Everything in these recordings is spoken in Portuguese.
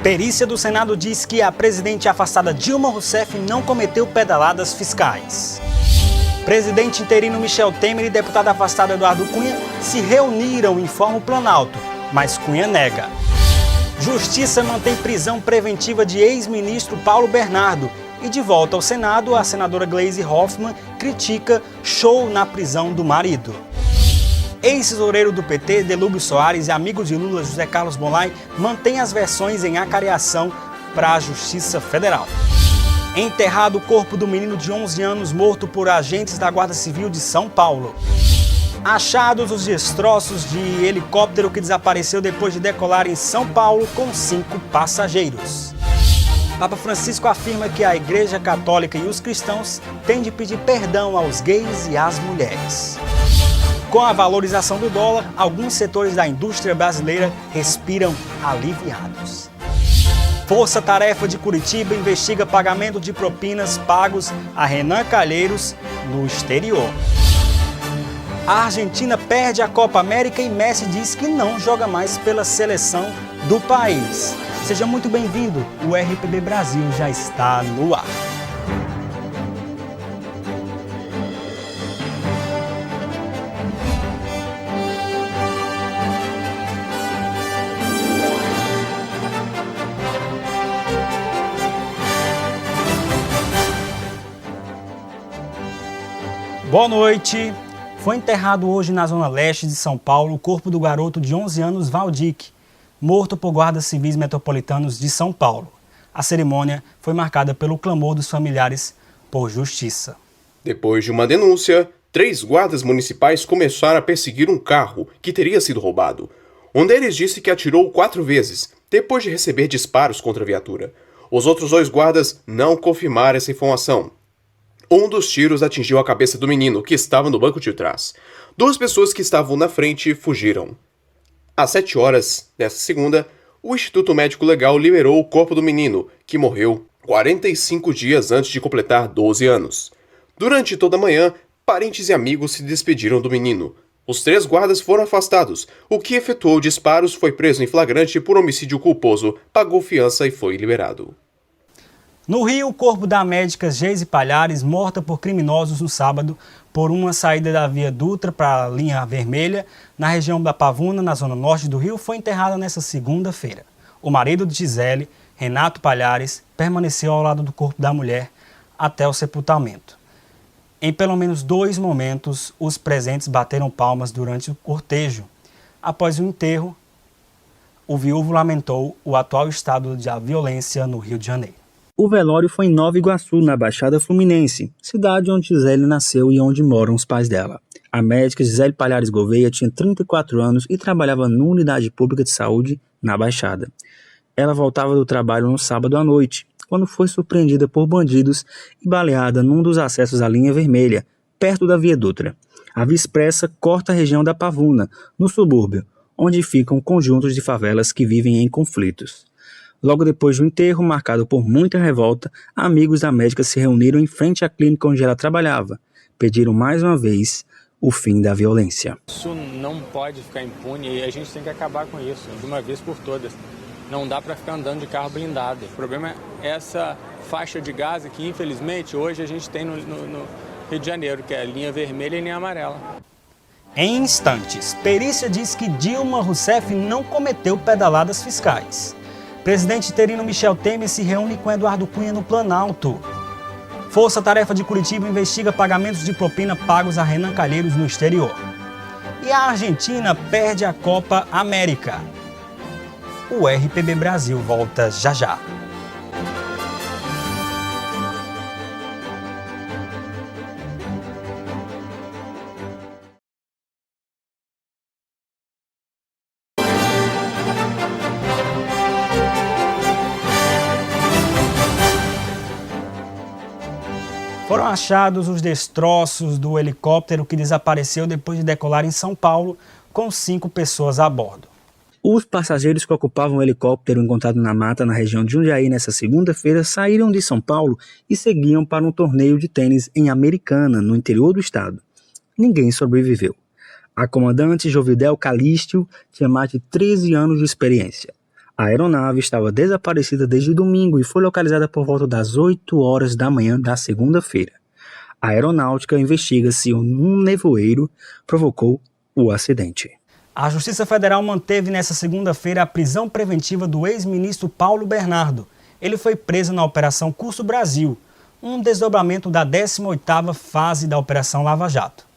Perícia do Senado diz que a presidente afastada Dilma Rousseff não cometeu pedaladas fiscais. Presidente interino Michel Temer e deputado afastado Eduardo Cunha se reuniram, informa o Planalto, mas Cunha nega. Justiça mantém prisão preventiva de ex-ministro Paulo Bernardo e de volta ao Senado, a senadora Gleisi Hoffmann critica show na prisão do marido. Ex-tesoureiro do PT, Delúbio Soares, e amigo de Lula, José Carlos Bolai, mantém as versões em acariação para a Justiça Federal. Enterrado o corpo do menino de 11 anos morto por agentes da Guarda Civil de São Paulo. Achados os destroços de helicóptero que desapareceu depois de decolar em São Paulo com 5 passageiros. Papa Francisco afirma que a Igreja Católica e os cristãos têm de pedir perdão aos gays e às mulheres. Com a valorização do dólar, alguns setores da indústria brasileira respiram aliviados. Força Tarefa de Curitiba investiga pagamento de propinas pagos a Renan Calheiros no exterior. A Argentina perde a Copa América e Messi diz que não joga mais pela seleção do país. Seja muito bem-vindo, o RPB Brasil já está no ar. Boa noite. Foi enterrado hoje na zona leste de São Paulo o corpo do garoto de 11 anos, Valdic, morto por guardas civis metropolitanos de São Paulo. A cerimônia foi marcada pelo clamor dos familiares por justiça. Depois de uma denúncia, 3 guardas municipais começaram a perseguir um carro que teria sido roubado. Um deles disse que atirou 4 vezes, depois de receber disparos contra a viatura. Os outros 2 guardas não confirmaram essa informação. Um dos tiros atingiu a cabeça do menino, que estava no banco de trás. 2 pessoas que estavam na frente fugiram. Às 7 horas desta segunda, o Instituto Médico Legal liberou o corpo do menino, que morreu 45 dias antes de completar 12 anos. Durante toda a manhã, parentes e amigos se despediram do menino. Os 3 guardas foram afastados. O que efetuou disparos foi preso em flagrante por homicídio culposo, pagou fiança e foi liberado. No Rio, o corpo da médica Geise Palhares, morta por criminosos no sábado, por uma saída da Via Dutra para a linha vermelha, na região da Pavuna, na zona norte do Rio, foi enterrada nesta segunda-feira. O marido de Gisele, Renato Palhares, permaneceu ao lado do corpo da mulher até o sepultamento. Em pelo menos 2 momentos, os presentes bateram palmas durante o cortejo. Após o enterro, o viúvo lamentou o atual estado de violência no Rio de Janeiro. O velório foi em Nova Iguaçu, na Baixada Fluminense, cidade onde Gisele nasceu e onde moram os pais dela. A médica Gisele Palhares Gouveia tinha 34 anos e trabalhava numa unidade pública de saúde na Baixada. Ela voltava do trabalho no sábado à noite, quando foi surpreendida por bandidos e baleada num dos acessos à linha vermelha, perto da Via Dutra. A Via Expressa corta a região da Pavuna, no subúrbio, onde ficam conjuntos de favelas que vivem em conflitos. Logo depois do enterro, marcado por muita revolta, amigos da médica se reuniram em frente à clínica onde ela trabalhava. Pediram mais uma vez o fim da violência. Isso não pode ficar impune e a gente tem que acabar com isso, de uma vez por todas. Não dá para ficar andando de carro blindado. O problema é essa faixa de Gaza que, infelizmente, hoje a gente tem no Rio de Janeiro, que é a linha vermelha e a linha amarela. Em instantes, perícia diz que Dilma Rousseff não cometeu pedaladas fiscais. Presidente interino Michel Temer se reúne com Eduardo Cunha no Planalto. Força Tarefa de Curitiba investiga pagamentos de propina pagos a Renan Calheiros no exterior. E a Argentina perde a Copa América. O RPB Brasil volta já já. Foram achados os destroços do helicóptero que desapareceu depois de decolar em São Paulo, com 5 pessoas a bordo. Os passageiros que ocupavam o helicóptero encontrado na mata na região de Jundiaí nesta segunda-feira saíram de São Paulo e seguiam para um torneio de tênis em Americana, no interior do estado. Ninguém sobreviveu. A comandante Jovidel Calístio tinha mais de 13 anos de experiência. A aeronave estava desaparecida desde domingo e foi localizada por volta das 8 horas da manhã da segunda-feira. A aeronáutica investiga se um nevoeiro provocou o acidente. A Justiça Federal manteve nesta segunda-feira a prisão preventiva do ex-ministro Paulo Bernardo. Ele foi preso na Operação Curso Brasil, um desdobramento da 18ª fase da Operação Lava Jato.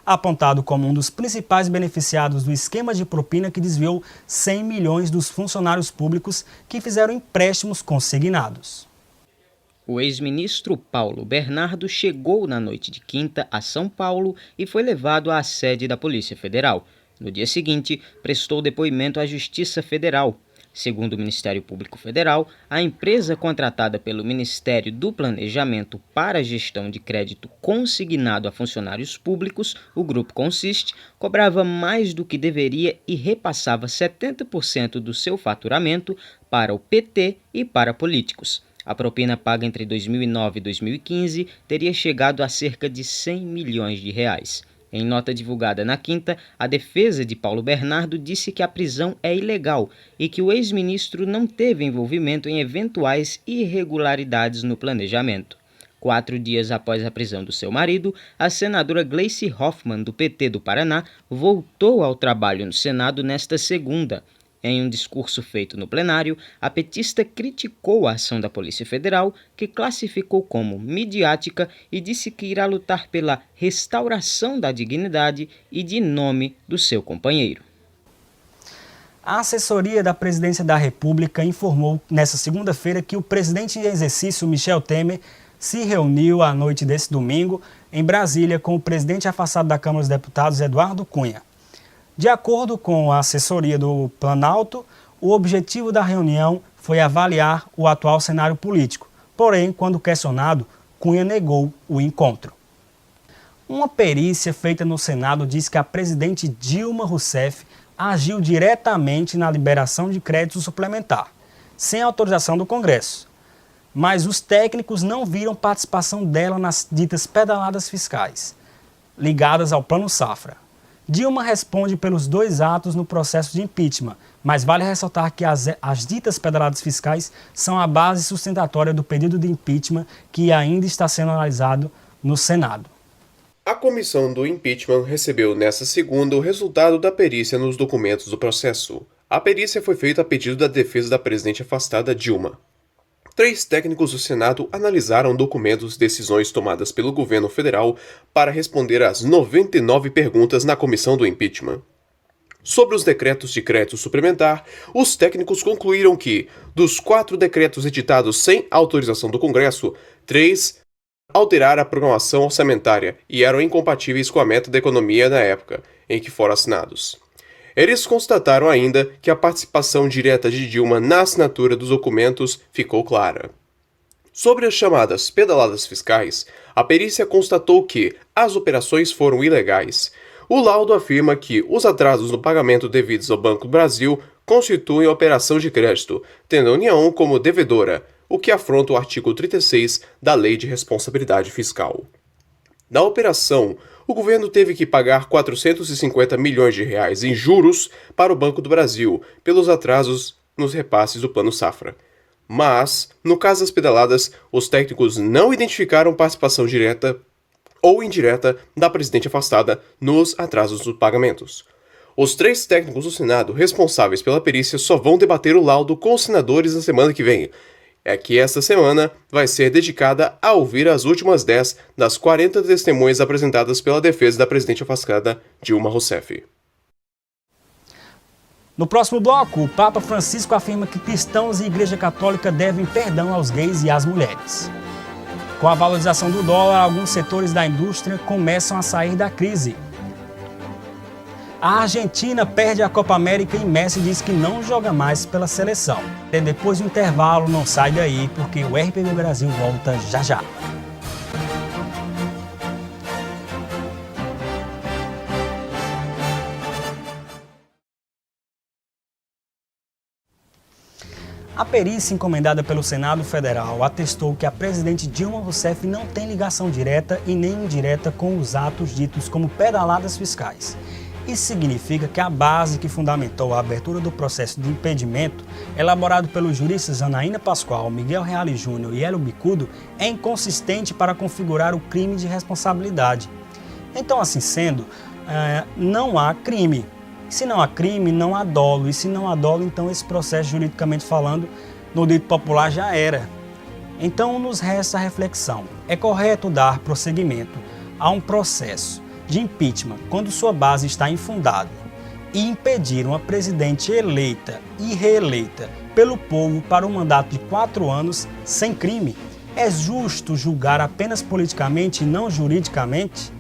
Apontado como um dos principais beneficiados do esquema de propina que desviou 100 milhões dos funcionários públicos que fizeram empréstimos consignados. O ex-ministro Paulo Bernardo chegou na noite de quinta a São Paulo e foi levado à sede da Polícia Federal. No dia seguinte, prestou depoimento à Justiça Federal. Segundo o Ministério Público Federal, a empresa contratada pelo Ministério do Planejamento para a gestão de crédito consignado a funcionários públicos, o Grupo Consiste, cobrava mais do que deveria e repassava 70% do seu faturamento para o PT e para políticos. A propina paga entre 2009 e 2015 teria chegado a cerca de 100 milhões de reais. Em nota divulgada na quinta, a defesa de Paulo Bernardo disse que a prisão é ilegal e que o ex-ministro não teve envolvimento em eventuais irregularidades no planejamento. 4 dias após a prisão do seu marido, a senadora Gleice Hoffmann, do PT do Paraná, voltou ao trabalho no Senado nesta segunda. Em um discurso feito no plenário, a petista criticou a ação da Polícia Federal, que classificou como midiática e disse que irá lutar pela restauração da dignidade e de nome do seu companheiro. A assessoria da Presidência da República informou nesta segunda-feira que o presidente em exercício, Michel Temer, se reuniu à noite desse domingo em Brasília com o presidente afastado da Câmara dos Deputados, Eduardo Cunha. De acordo com a assessoria do Planalto, o objetivo da reunião foi avaliar o atual cenário político. Porém, quando questionado, Cunha negou o encontro. Uma perícia feita no Senado diz que a presidente Dilma Rousseff agiu diretamente na liberação de crédito suplementar, sem autorização do Congresso. Mas os técnicos não viram participação dela nas ditas pedaladas fiscais, ligadas ao Plano Safra. Dilma responde pelos 2 atos no processo de impeachment, mas vale ressaltar que as ditas pedaladas fiscais são a base sustentatória do pedido de impeachment que ainda está sendo analisado no Senado. A comissão do impeachment recebeu nesta segunda o resultado da perícia nos documentos do processo. A perícia foi feita a pedido da defesa da presidente afastada Dilma. 3 técnicos do Senado analisaram documentos e decisões tomadas pelo governo federal para responder às 99 perguntas na comissão do impeachment. Sobre os decretos de crédito suplementar, os técnicos concluíram que, dos 4 decretos editados sem autorização do Congresso, 3 alteraram a programação orçamentária e eram incompatíveis com a meta da economia na época em que foram assinados. Eles constataram ainda que a participação direta de Dilma na assinatura dos documentos ficou clara. Sobre as chamadas pedaladas fiscais, a perícia constatou que as operações foram ilegais. O laudo afirma que os atrasos no pagamento devidos ao Banco do Brasil constituem operação de crédito, tendo a União como devedora, o que afronta o artigo 36 da Lei de Responsabilidade Fiscal. Na operação, o governo teve que pagar 450 milhões de reais em juros para o Banco do Brasil pelos atrasos nos repasses do Plano Safra. Mas, no caso das pedaladas, os técnicos não identificaram participação direta ou indireta da presidente afastada nos atrasos dos pagamentos. Os 3 técnicos do Senado responsáveis pela perícia só vão debater o laudo com os senadores na semana que vem. É que esta semana vai ser dedicada a ouvir as últimas 10 das 40 testemunhas apresentadas pela defesa da presidente afastada Dilma Rousseff. No próximo bloco, o Papa Francisco afirma que cristãos e Igreja Católica devem perdão aos gays e às mulheres. Com a valorização do dólar, alguns setores da indústria começam a sair da crise. A Argentina perde a Copa América e Messi diz que não joga mais pela seleção. E depois do intervalo, não sai daí, porque o RPB Brasil volta já já. A perícia encomendada pelo Senado Federal atestou que a presidente Dilma Rousseff não tem ligação direta e nem indireta com os atos ditos como pedaladas fiscais. Isso significa que a base que fundamentou a abertura do processo de impedimento, elaborado pelos juristas Anaína Pascoal, Miguel Reale Júnior e Hélio Bicudo, é inconsistente para configurar o crime de responsabilidade. Então, assim sendo, não há crime. Se não há crime, não há dolo. E se não há dolo, então esse processo, juridicamente falando, no dito popular já era. Então, nos resta a reflexão. É correto dar prosseguimento a um processo de impeachment quando sua base está infundada e impedir uma presidente eleita e reeleita pelo povo para um mandato de 4 anos sem crime? É justo julgar apenas politicamente e não juridicamente?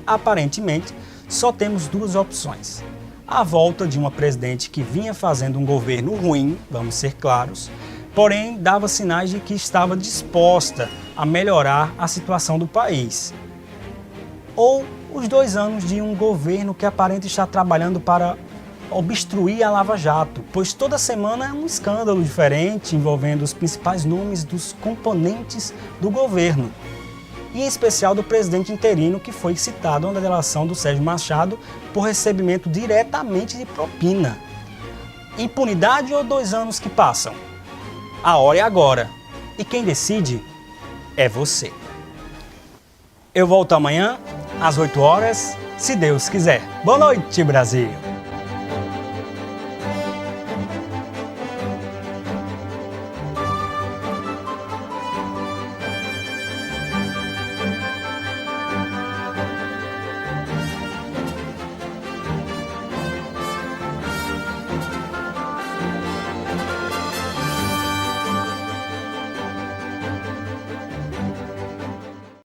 Aparentemente, só temos 2 opções. A volta de uma presidente que vinha fazendo um governo ruim, vamos ser claros, porém dava sinais de que estava disposta a melhorar a situação do país. Ou os 2 anos de um governo que aparenta estar trabalhando para obstruir a Lava Jato, pois toda semana é um escândalo diferente envolvendo os principais nomes dos componentes do governo, e em especial do presidente interino, que foi citado na delação do Sérgio Machado por recebimento diretamente de propina. Impunidade ou 2 anos que passam? A hora é agora, e quem decide é você. Eu volto amanhã, às 8 horas, se Deus quiser. Boa noite, Brasil!